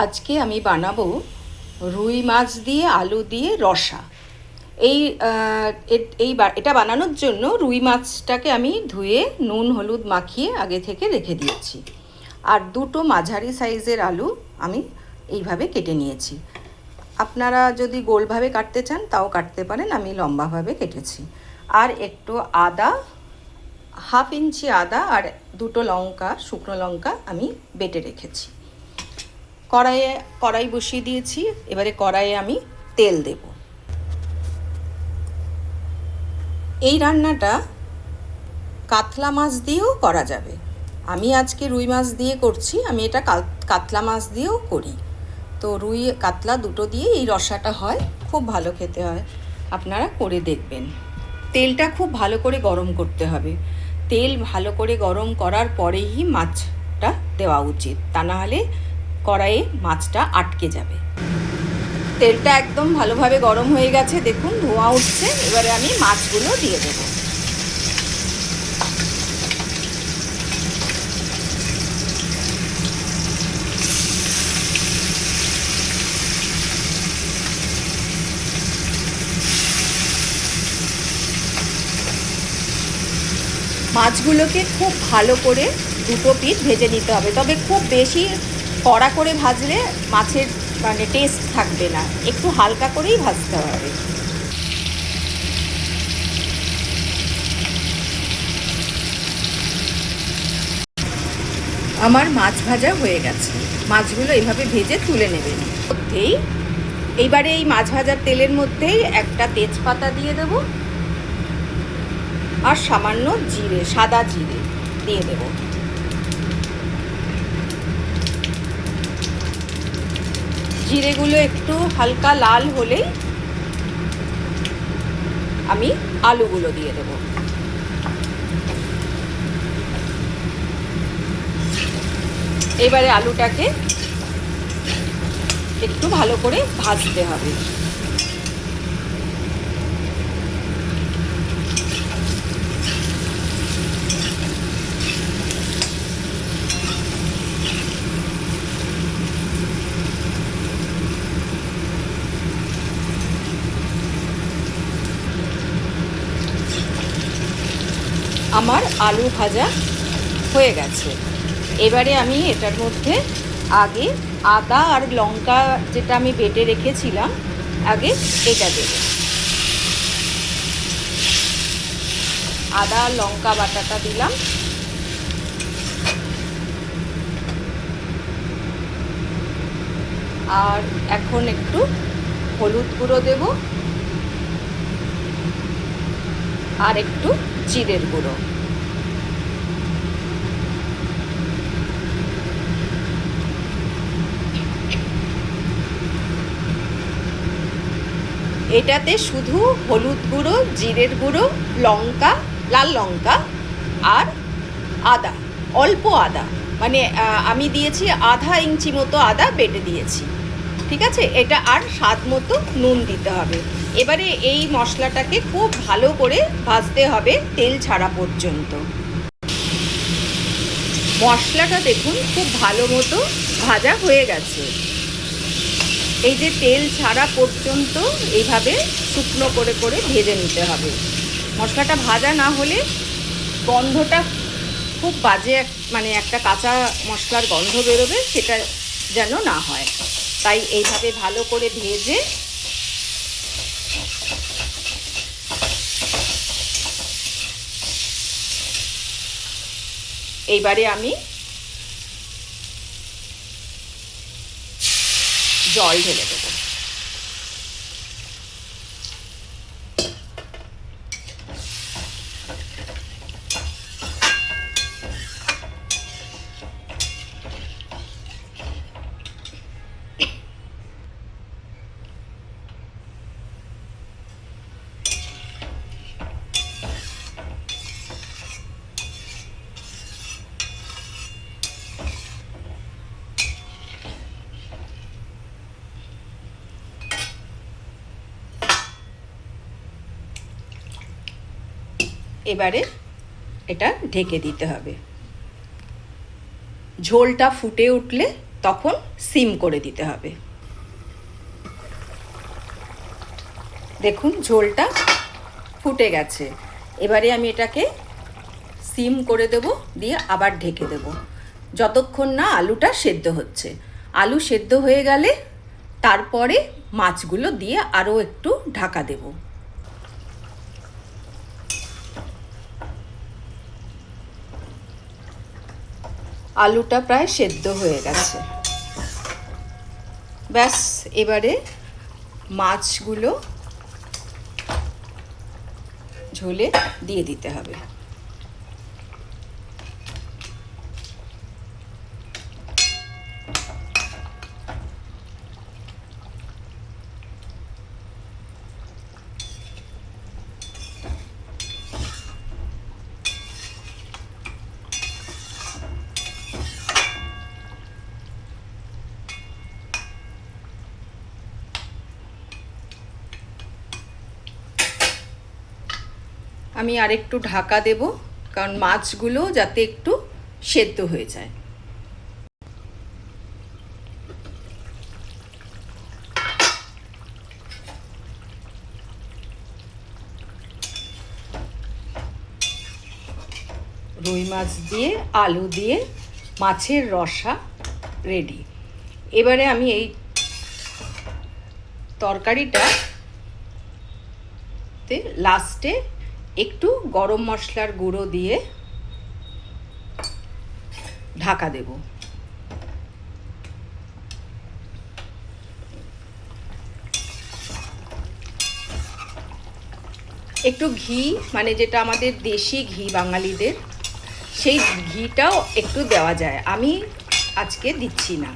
আজকে আমি বানাবো রুই মাছ দিয়ে আলু দিয়ে রসা। এই এটা বানানোর জন্য রুই মাছটাকে আমি ধুয়ে নুন হলুদ মাখিয়ে আগে থেকে রেখে দিয়েছি। আর দুটো মাঝারি সাইজের আলু আমি এইভাবে কেটে নিয়েছি। আপনারা যদি গোলভাবে কাটতে চান তাও কাটতে পারেন, আমি লম্বাভাবে কেটেছি। আর একটু আদা, হাফ ইঞ্চি আদা আর দুটো লঙ্কা, শুকনো লঙ্কা আমি বেটে রেখেছি। কড়াই বসিয়ে দিয়েছি। এবারে কড়াইয়ে আমি তেল দেব। এই রান্নাটা কাতলা মাছ দিয়েও করা যাবে। আমি আজকে রুই মাছ দিয়ে করছি, আমি এটা কাতলা মাছ দিয়েও করি। তো রুই কাতলা দুটো দিয়ে এই রসাটা হয়, খুব ভালো খেতে হয়। আপনারা করে দেখবেন। তেলটা খুব ভালো করে গরম করতে হবে। তেল ভালো করে গরম করার পরেই মাছটা দেওয়া উচিত, তা না হলে কড়াইয়ে মাছটা আটকে যাবে। তেলটা একদম ভালোভাবে গরম হয়ে গেছে, দেখুন ধোঁয়া উঠছে। এবারে আমি মাছগুলো দিয়ে দেব। মাছগুলোকে খুব ভালো করে দুটো পিঠ ভেজে নিতে হবে, তবে খুব বেশি কড়া করে ভাজলে মাছের টেস্ট থাকবে না, একটু হালকা করেই ভাজতে হবে। আমার মাছ ভাজা হয়ে গেছে। মাছগুলো এইভাবে ভেজে তুলে নেবেন। এইবারে এই মাছ ভাজার তেলের মধ্যেই একটা তেজপাতা দিয়ে দেব আর সামান্য জিরে, সাদা জিরে দিয়ে দেব। জিরেগুলো একটু হালকা লাল হলেই আমি আলুগুলো দিয়ে দেব। এবারে আলুটাকে একটু ভালো করে ভাজতে হবে। আমার আলু ভাজা হয়ে গেছে। এবারে আমি এটার মধ্যে আগে আদা আর লঙ্কা যেটা আমি বেটে রেখেছিলাম, আগে এটা দেব। আদা আর লঙ্কা বাটাটা দিলাম। আর এখন একটু হলুদ গুঁড়ো দেব আর একটু জিরের গুঁড়ো। এটাতে শুধু হলুদ গুঁড়ো, জিরের গুঁড়ো, লঙ্কা, লাল লঙ্কা আর আদা, অল্প আদা, মানে আমি দিয়েছি আধা ইঞ্চি মতো আদা বেটে দিয়েছি, ঠিক আছে। এটা আর স্বাদ মতো নুন দিতে হবে। এবারে এই মশলাটাকে খুব ভালো করে ভাজতে হবে তেল ছাড়া পর্যন্ত। মশলাটা দেখুন খুব ভালো মতো ভাজা হয়ে গেছে। এই যে তেল ছাড়া পর্যন্ত এইভাবে শুকনো করে করে ভেজে নিতে হবে। মশলাটা ভাজা না হলে গন্ধটা খুব বাজে, মানে একটা কাঁচা মশলার গন্ধ বেরোবে, সেটা যেন না হয়। তাই এইভাবে ভালো করে ভেজে এইবারে আমি জল ঢেলে দেবো। এবারে এটা ঢেকে দিতে হবে। ঝোলটা ফুটে উঠলে তখন সিম করে দিতে হবে। দেখুন ঝোলটা ফুটে গেছে। এবারে আমি এটাকে সিম করে দেব, দিয়ে আবার ঢেকে দেব যতক্ষণ না আলুটা সেদ্ধ হচ্ছে। আলু সেদ্ধ হয়ে গেলে তারপরে মাছগুলো দিয়ে আরও একটু ঢাকা দেব। আলুটা প্রায় সেদ্ধ হয়ে গেছে। ব্যাস, এবারে মাছগুলো ঝোলে দিয়ে দিতে হবে। আমি আরেকটু ঢাকা দেব, কারণ মাছগুলো যাতে একটু সেদ্ধ হয়ে যায়। রুই মাছ দিয়ে আলু দিয়ে মাছের রসা রেডি। এবারে আমি এই তরকারিটাতে লাস্টে একটু গরম মশলার গুঁড়ো দিয়ে ঢাকা দেব। একটু ঘি, মানে যেটা আমাদের দেশি ঘি বাঙালিদের, সেই ঘিটাও একটু দেওয়া যায়। আমি আজকে দিচ্ছি না,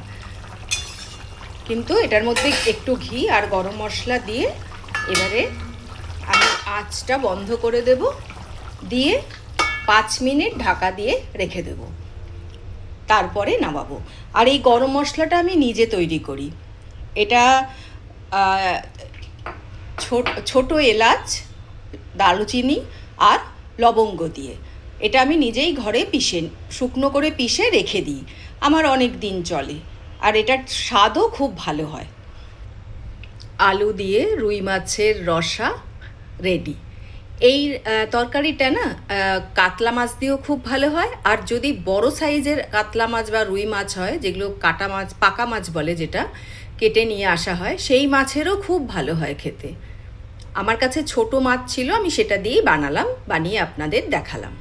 কিন্তু এটার মধ্যে একটু ঘি আর গরম মশলা দিয়ে এবারে আমি আঁচটা বন্ধ করে দেব, দিয়ে 5 মিনিট ঢাকা দিয়ে রেখে দেব, তারপরে নামাবো। আর এই গরম মশলাটা আমি নিজে তৈরি করি। এটা ছোট এলাচ, দারুচিনি আর লবঙ্গ দিয়ে এটা আমি নিজেই ঘরে শুকনো করে পিষে রেখে দিই। আমার অনেক দিন চলে, আর এটার স্বাদও খুব ভালো হয়। আলু দিয়ে রুই মাছের রসা রেডি। এই তরকারিটা না কাতলা মাছ দিয়েও খুব ভালো হয়, আর যদি বড় সাইজের কাতলা মাছ বা রুই মাছ হয়, যেগুলো কাটা মাছ, পাকা মাছ বলে, যেটা কেটে নিয়ে আসা হয়, সেই মাছেরও খুব ভালো হয় খেতে। আমার কাছে ছোট মাছ ছিল, আমি সেটা দিয়েই বানিয়ে আপনাদের দেখালাম।